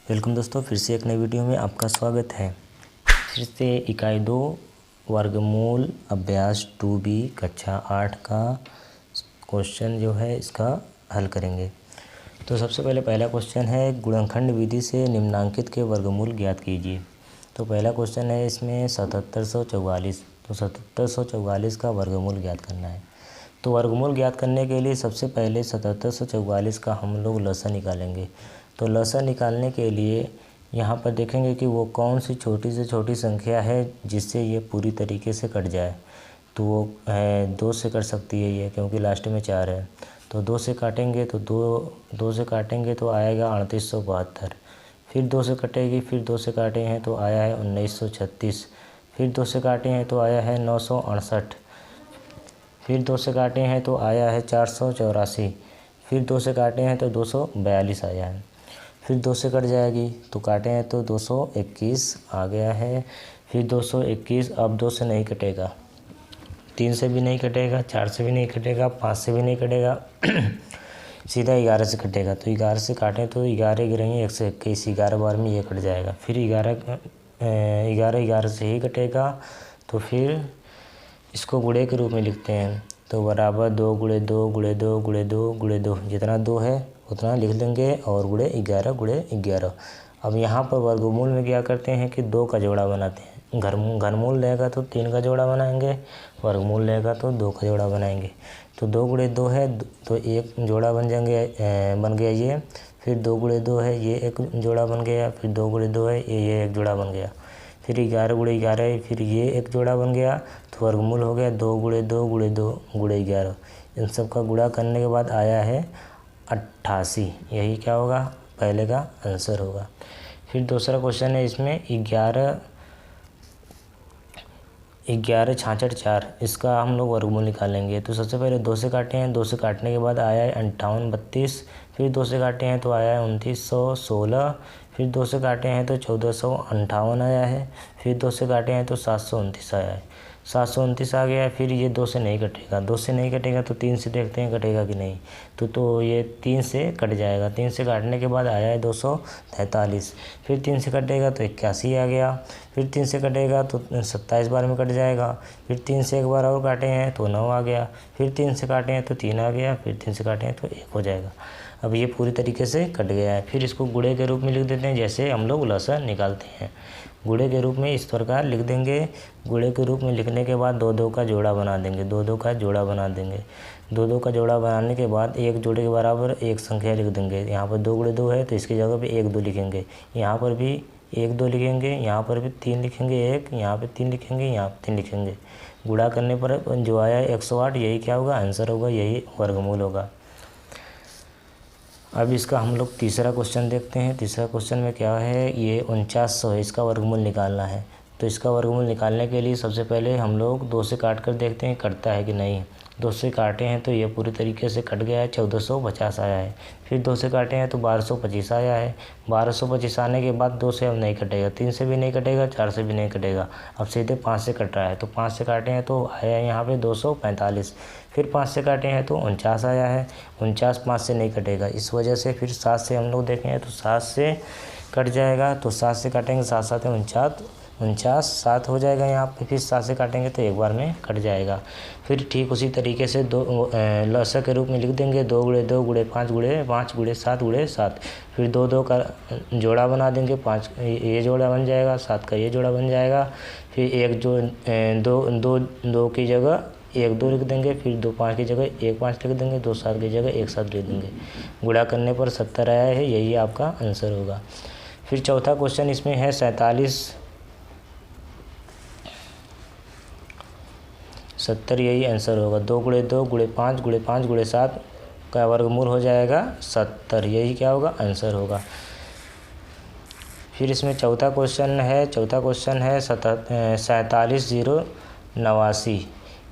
Welcome दोस्तों, फिर से एक नई वीडियो में आपका स्वागत है। फिर से इकाई 2 वर्गमूल अभ्यास 2B कक्षा 8 का क्वेश्चन जो है इसका हल करेंगे। तो सबसे पहले पहला क्वेश्चन है, गुणनखंड विधि से निम्नांकित के वर्गमूल ज्ञात कीजिए। तो पहला क्वेश्चन है इसमें 7744। तो 7744 का वर्गमूल ज्ञात करना है। तो वर्गमूल ज्ञात करने के लिए सबसे पहले 7744 का हम लोग लसा निकालेंगे। तो लसा निकालने के लिए यहाँ पर देखेंगे कि वो कौन सी छोटी से छोटी संख्या है जिससे ये पूरी तरीके से कट जाए। तो वो है 2 से कट सकती है ये, क्योंकि लास्ट में 4 है। तो 2 से काटेंगे तो 2 से काटेंगे तो आएगा 3872। फिर 2 से कटेगी, फिर 2 से काटे हैं तो आया है 1936। फिर 2 से काटे हैं तो आया है 968। फिर 2 से काटे हैं तो आया है 484। फिर 2 से काटे हैं तो 242 आया है। फिर 2 से कट जाएगी तो काटे हैं तो 221 आ गया है। फिर 221 अब 2 से नहीं कटेगा, 3 से भी नहीं कटेगा, 4 से भी नहीं कटेगा, 5 से भी नहीं कटेगा सीधा 11 से कटेगा। तो 11 से काटें तो 11 गिरेंगे 121, 11 बार में ये कट जाएगा। फिर 11 से ही कटेगा। तो फिर इसको गुणे के रूप में लिखते हैं। तो बराबर 2 गुणे 2 गुणे 2 गुणे 2 गुणे 2, जितना 2 है उतना लिख लेंगे और गुणे 11 गुणे 11। अब यहाँ पर वर्गमूल में क्या करते हैं कि 2 का जोड़ा बनाते हैं। घनमूल लेगा तो 3 का जोड़ा बनाएंगे, वर्गमूल लेगा तो 2 का जोड़ा बनाएंगे। तो 2 गुणे 2 है तो एक जोड़ा बन गया ये। फिर 2 गुणे 2 है, ये एक जोड़ा बन गया। फिर 2 गुणे 2 है, ये एक जोड़ा बन गया। फिर 11 गुणे 11 है, फिर ये एक जोड़ा बन गया। तो वर्गमूल हो गया 2 गुणे 2 गुणे 2 गुणे 11। इन सब का गुणा करने के बाद आया है 88। यही क्या होगा, पहले का आंसर होगा। फिर दूसरा क्वेश्चन है इसमें 11 66 4, इसका हम लोग वर्गमूल निकालेंगे। तो सबसे पहले 2 से काटे हैं, 2 से काटने के बाद आया है 58 32। फिर 2 से काटे हैं तो आया है 2916। फिर 2 से काटे हैं तो 1458 आया है। फिर 2 से काटे हैं तो 729 आया है, 729 आ गया। फिर ये 2 से नहीं कटेगा, 2 से नहीं कटेगा तो 3 से देखते हैं कटेगा कि नहीं। तो ये 3 से कट जाएगा। 3 से काटने के बाद आया है 243। फिर 3 से कटेगा तो 81 आ गया। फिर 3 से कटेगा तो 27 बार में कट जाएगा। फिर 3 से एक बार और काटे हैं तो 9 आ गया। फिर 3 से काटे हैं तो 3 आ गया। फिर 3 से काटे हैं तो 1 हो जाएगा। अब ये पूरी तरीके से कट गया है। फिर इसको गुणे के रूप में लिख देते हैं, जैसे हम लोग लसा निकालते हैं। गुणे के रूप में इस प्रकार लिख देंगे। गुणे के रूप में लिखने के बाद 2 का जोड़ा बना देंगे, 2 का जोड़ा बना देंगे। 2 का जोड़ा बनाने के बाद एक जोड़े के बराबर एक संख्या लिख देंगे। यहाँ पर 2 गुणे 2 है तो इसकी जगह पे 1 2 लिखेंगे। यहाँ पर भी 1 2 लिखेंगे, यहाँ पर भी 3 लिखेंगे, 1 यहाँ पे 3 लिखेंगे, यहाँ पे 3 लिखेंगे। गुणा करने पर जो आया है 108, यही क्या होगा, आंसर होगा, यही वर्गमूल होगा। अब इसका हम लोग तीसरा क्वेश्चन देखते हैं। तीसरा क्वेश्चन में क्या है, ये 4900 है, इसका वर्गमूल निकालना है। तो इसका वर्गमूल निकालने के लिए सबसे पहले हम लोग 2 से काट कर देखते हैं कटता है कि नहीं। 2 से काटे हैं तो ये पूरी तरीके से कट गया है, 1450 आया है। फिर 2 से काटे हैं तो 1225 आया है। 1225 आने के बाद 2 से अब नहीं कटेगा, 3 से भी नहीं कटेगा, 4 से भी नहीं कटेगा। अब सीधे 5 से कट रहा है। तो 5 से काटे हैं तो आया है यहाँ पे 245। फिर 5 से काटे हैं तो 49 आया है। 49 5 से नहीं कटेगा, इस वजह से फिर 7 से हम लोग देखें तो 7 से कट जाएगा। तो 7 से काटेंगे, 7 7 है 49, 7 हो जाएगा यहाँ पे। फिर 7 से काटेंगे तो एक बार में कट जाएगा। फिर ठीक उसी तरीके से लसा के रूप में लिख देंगे। 2 गुणे 2 गुणे 5 गुणे 5 गुणे 7 गुणे 7। फिर 2 का जोड़ा बना देंगे, 5 ये जोड़ा बन जाएगा, 7 का ये जोड़ा बन जाएगा। फिर एक जो 2 की जगह 1 2 लिख देंगे। फिर 2 5 की जगह 1 5 लिख देंगे, 2 7 की जगह 1 7 लिख देंगे। गुणा करने पर 70 आया है, यही आपका आंसर होगा। फिर चौथा क्वेश्चन इसमें है 70, यही आंसर होगा। 2 गुणे 2 गुणे 5 गुणे 5 गुणे 7 का वर्गमूल हो जाएगा 70, यही क्या होगा, आंसर होगा। फिर इसमें चौथा क्वेश्चन है 47089।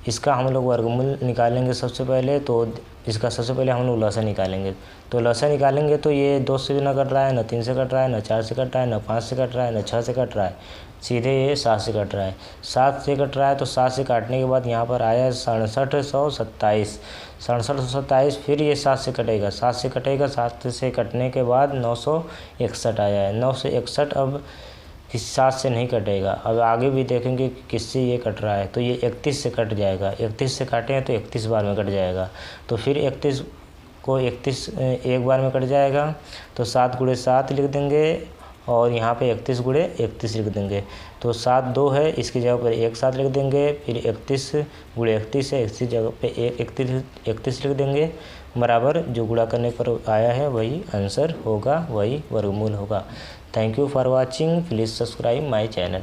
इसका हम लोग वर्गमूल निकालेंगे सबसे पहले। तो इसका सबसे पहले हम लोग लसाअ निकालेंगे। तो लसाअ निकालेंगे तो ये 2 से ना कट रहा है, ना 3 से कट रहा है, ना 4 से कट रहा है, ना 5 से कट रहा है, ना 6 से कट रहा है, सीधे ये 7 से कट रहा है। 7 से कट रहा है तो 7 से काटने के बाद यहाँ पर आया 6727। 6727 फिर ये 7 से कटेगा, 7 से कटेगा, 7 से कटने के बाद 961 आया है। 961 अब किस 7 से नहीं कटेगा। अब आगे भी देखेंगे कि किससे ये कट रहा है, तो ये 31 से कट जाएगा। 31 से काटे हैं तो 31 बार में कट जाएगा। तो फिर 31 को 31 एक बार में कट जाएगा, तो 7 × 7 लिख देंगे और यहाँ पे 31 × 31 लिख देंगे। तो 7 2 है, इसकी जगह पर 1 7 लिख देंगे। फिर 31 × 31 है, इसकी जगह पे 31 लिख देंगे, बराबर जो गुणा करने पर आया है वही आंसर होगा, वही वर्गमूल होगा। Thank you for watching. Please subscribe my channel.